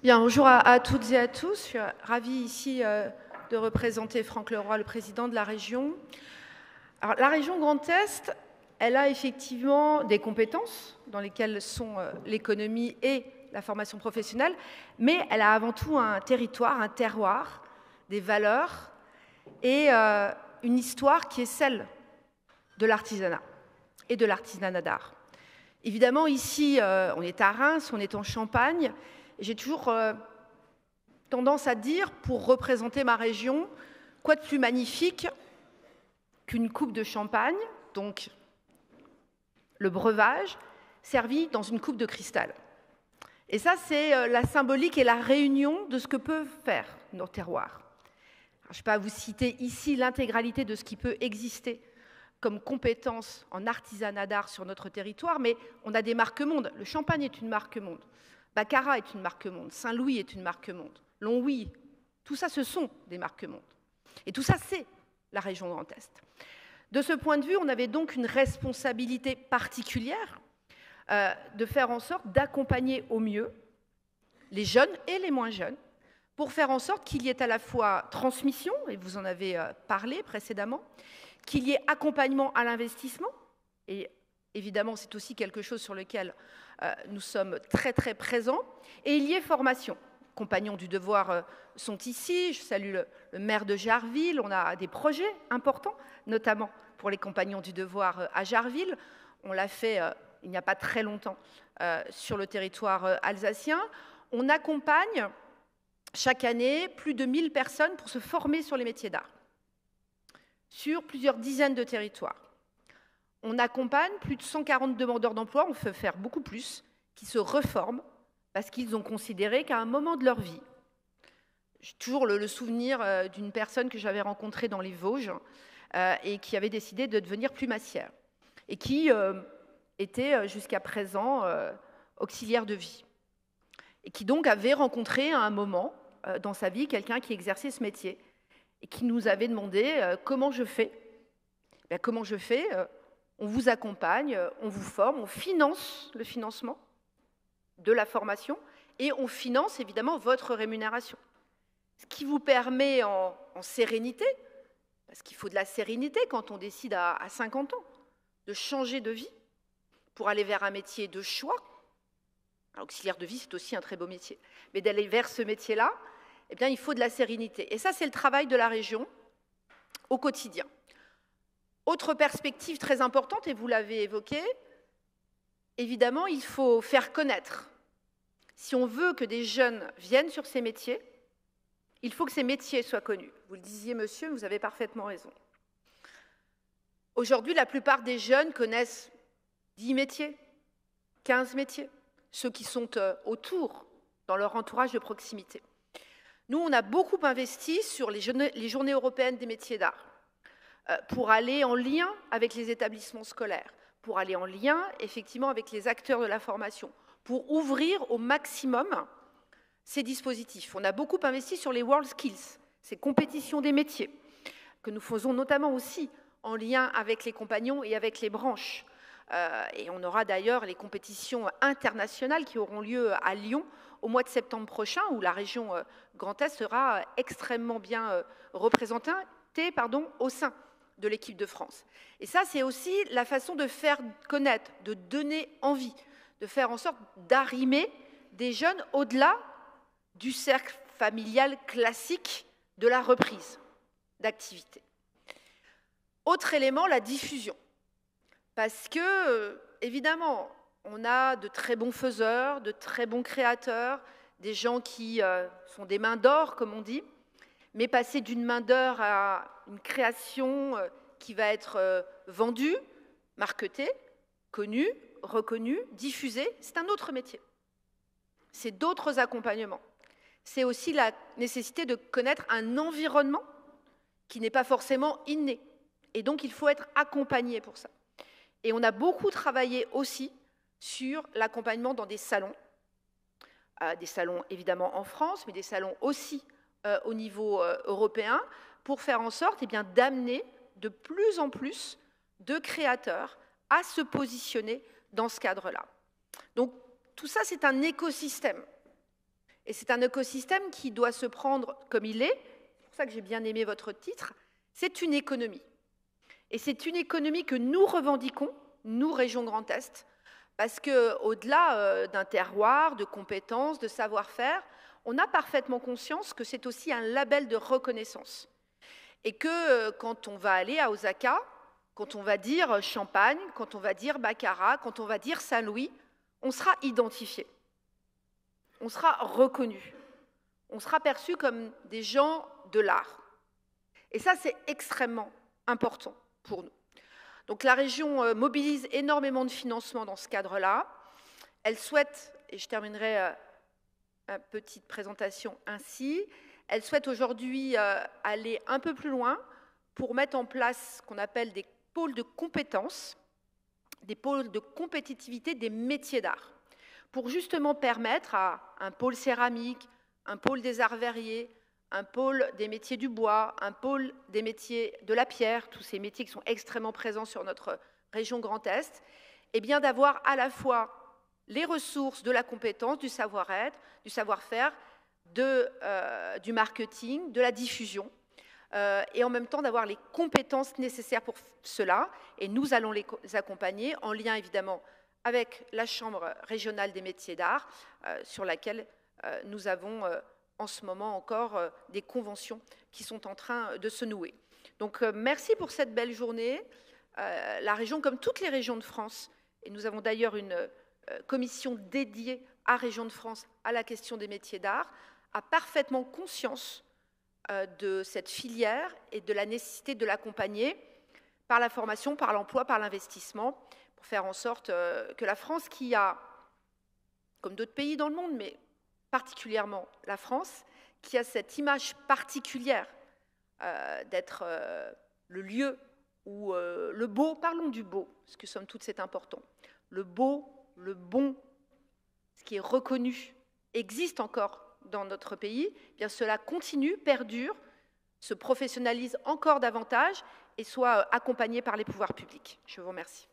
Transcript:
Bien, bonjour à toutes et à tous. Je suis ravie ici de représenter Franck Leroy, le président de la région. Alors, la région Grand Est, elle a effectivement des compétences dans lesquelles sont l'économie et la formation professionnelle, mais elle a avant tout un territoire, un terroir, des valeurs et une histoire qui est celle de l'artisanat et de l'artisanat d'art. Évidemment, ici, on est à Reims, on est en Champagne. J'ai toujours tendance à dire, pour représenter ma région, quoi de plus magnifique qu'une coupe de champagne, donc le breuvage, servi dans une coupe de cristal. Et ça, c'est la symbolique et la réunion de ce que peuvent faire nos terroirs. Alors, je ne vais pas vous citer ici l'intégralité de ce qui peut exister comme compétence en artisanat d'art sur notre territoire, mais on a des marques mondes. Le champagne est une marque monde. Baccarat est une marque monde, Saint-Louis est une marque monde, Longwy, tout ça, ce sont des marques monde. Et tout ça, c'est la région Grand Est. De ce point de vue, on avait donc une responsabilité particulière de faire en sorte d'accompagner au mieux les jeunes et les moins jeunes, pour faire en sorte qu'il y ait à la fois transmission, et vous en avez parlé précédemment, qu'il y ait accompagnement à l'investissement, et évidemment, c'est aussi quelque chose sur lequel nous sommes très très présents, et il y ait formation. Compagnons du devoir sont ici, je salue le maire de Jarville, on a des projets importants, notamment pour les compagnons du devoir à Jarville. On l'a fait il n'y a pas très longtemps sur le territoire alsacien. On accompagne chaque année plus de 1000 personnes pour se former sur les métiers d'art, sur plusieurs dizaines de territoires. On accompagne plus de 140 demandeurs d'emploi, on peut faire beaucoup plus, qui se reforment parce qu'ils ont considéré qu'à un moment de leur vie, j'ai toujours le souvenir d'une personne que j'avais rencontrée dans les Vosges et qui avait décidé de devenir plumassière et qui était jusqu'à présent auxiliaire de vie et qui donc avait rencontré à un moment dans sa vie quelqu'un qui exerçait ce métier et qui nous avait demandé comment je fais. Bien, comment je fais on vous accompagne, on vous forme, on finance le financement de la formation et on finance évidemment votre rémunération. Ce qui vous permet en sérénité, parce qu'il faut de la sérénité quand on décide à 50 ans de changer de vie pour aller vers un métier de choix. Auxiliaire de vie, c'est aussi un très beau métier. Mais d'aller vers ce métier-là, eh bien, il faut de la sérénité. Et ça, c'est le travail de la région au quotidien. Autre perspective très importante, et vous l'avez évoqué, évidemment, il faut faire connaître. Si on veut que des jeunes viennent sur ces métiers, il faut que ces métiers soient connus. Vous le disiez, monsieur, vous avez parfaitement raison. Aujourd'hui, la plupart des jeunes connaissent 10 métiers, 15 métiers, ceux qui sont autour, dans leur entourage de proximité. Nous, on a beaucoup investi sur les journées européennes des métiers d'art, pour aller en lien avec les établissements scolaires, pour aller en lien, effectivement, avec les acteurs de la formation, pour ouvrir au maximum ces dispositifs. On a beaucoup investi sur les World Skills, ces compétitions des métiers, que nous faisons notamment aussi en lien avec les compagnons et avec les branches. Et on aura d'ailleurs les compétitions internationales qui auront lieu à Lyon au mois de septembre prochain, où la région Grand Est sera extrêmement bien représentée au sein de l'équipe de France. Et ça, c'est aussi la façon de faire connaître, de donner envie, de faire en sorte d'arrimer des jeunes au-delà du cercle familial classique de la reprise d'activité. Autre élément, la diffusion. Parce que, évidemment, on a de très bons faiseurs, de très bons créateurs, des gens qui sont des mains d'or, comme on dit, mais passer d'une main d'or à une création qui va être vendue, marketée, connue, reconnue, diffusée, c'est un autre métier. C'est d'autres accompagnements. C'est aussi la nécessité de connaître un environnement qui n'est pas forcément inné. Et donc, il faut être accompagné pour ça. Et on a beaucoup travaillé aussi sur l'accompagnement dans des salons évidemment en France, mais des salons aussi au niveau européen, pour faire en sorte d'amener de plus en plus de créateurs à se positionner dans ce cadre-là. Donc tout ça, c'est un écosystème. Et c'est un écosystème qui doit se prendre comme il est. C'est pour ça que j'ai bien aimé votre titre. C'est une économie. Et c'est une économie que nous revendiquons, nous, Région Grand Est, parce qu'au-delà d'un terroir, de compétences, de savoir-faire, on a parfaitement conscience que c'est aussi un label de reconnaissance. Et que quand on va aller à Osaka, quand on va dire Champagne, quand on va dire Baccarat, quand on va dire Saint-Louis, on sera identifié. On sera reconnu. On sera perçu comme des gens de l'art. Et ça, c'est extrêmement important pour nous. Donc la région mobilise énormément de financement dans ce cadre-là. Elle souhaite, et je terminerai ma petite présentation ainsi, elle souhaite aujourd'hui aller un peu plus loin pour mettre en place ce qu'on appelle des pôles de compétences, des pôles de compétitivité des métiers d'art, pour justement permettre à un pôle céramique, un pôle des arts verriers, un pôle des métiers du bois, un pôle des métiers de la pierre, tous ces métiers qui sont extrêmement présents sur notre région Grand Est, et bien d'avoir à la fois les ressources de la compétence, du savoir-être, du savoir-faire, du marketing, de la diffusion, et en même temps d'avoir les compétences nécessaires pour cela. Et nous allons les accompagner en lien évidemment avec la Chambre régionale des métiers d'art, sur laquelle nous avons en ce moment encore des conventions qui sont en train de se nouer. Donc merci pour cette belle journée. La région, comme toutes les régions de France, et nous avons d'ailleurs une commission dédiée à Région de France à la question des métiers d'art, a parfaitement conscience de cette filière et de la nécessité de l'accompagner par la formation, par l'emploi, par l'investissement, pour faire en sorte que la France, qui a, comme d'autres pays dans le monde, mais particulièrement la France, qui a cette image particulière d'être le lieu où le beau, parlons du beau, parce que somme toute c'est important, le beau, le bon, ce qui est reconnu, existe encore dans notre pays, eh bien cela continue, perdure, se professionnalise encore davantage et soit accompagné par les pouvoirs publics. Je vous remercie.